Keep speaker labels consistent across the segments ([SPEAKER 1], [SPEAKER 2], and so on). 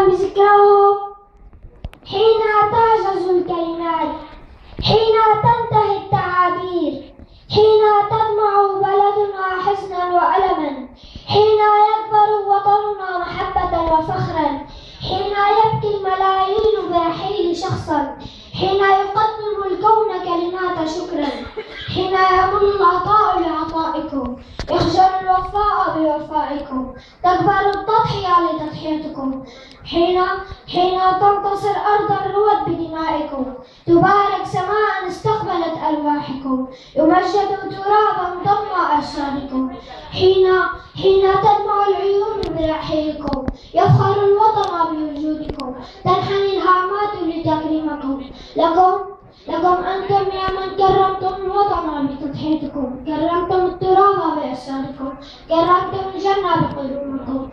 [SPEAKER 1] بذكرهم حين تعجز الكلمات، حين تنتهي التعابير، حين تدمع بلدنا حزنا وألما، حين يكبر وطننا محبة وفخرا، حين يبكي الملايين برحيل شخصا، حين يقدم الكون كلمات شكرا، حين يمل العطاء بعطائكم، يخجل الوفاء بوفائكم، تكبر التضحية لتضحيتكم، حين تنتصر أرض الرواد بدمائكم، تبارك سماء استقبلت أرواحكم، يمجد ترابا ضم أشجاركم، حين تدمع العيون برحيلكم، يفخر الوطن بوجودكم، تنحني الهامات لتكريمكم. لكم أنتم يا من كرمتم الوطن بتضحيتكم، كرمتم التراب بأسراركم، كرمتم الجنة بقدومكم.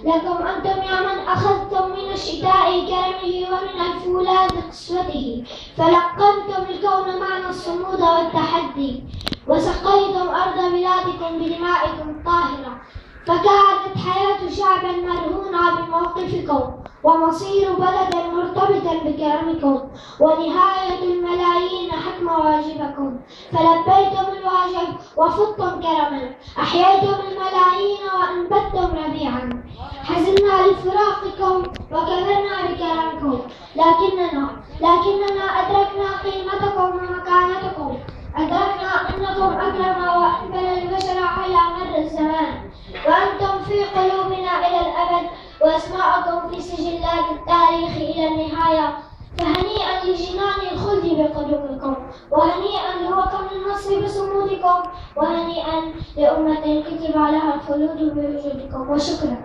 [SPEAKER 1] لكم أنتم يا من أخذتم من الشتاء كرمه ومن الفولاذ قسوته، فلقنتم الكون معنى الصمود والتحدي، وسقيتم أرض بلادكم بدمائكم الطاهرة، فكانت حياة شعب مرهونة بموقفكم، ومصير بلد مرتبطا بكرمكم، ونهاية الملايين حكم واجبكم، فلبيتم الواجب وفضتم كرما، أحييتم الملايين وأنبتتم ربيعا. حزنا لفراقكم وكبرنا بكرمكم، لكننا أدركنا قيمتكم ومكانتكم، أدركنا أنكم أكرم وأنبل البشر على مر الزمان، وأنتم في قلوبنا إلى الأبد، وأسماءكم في سجلات التاريخ إلى النهاية. فهنيئا لجنان الخلد بقدومكم، وهنيئا لوطن النصر بصمودكم، وهنيئا لأمة كتب عليها الخلود بوجودكم. وشكرا.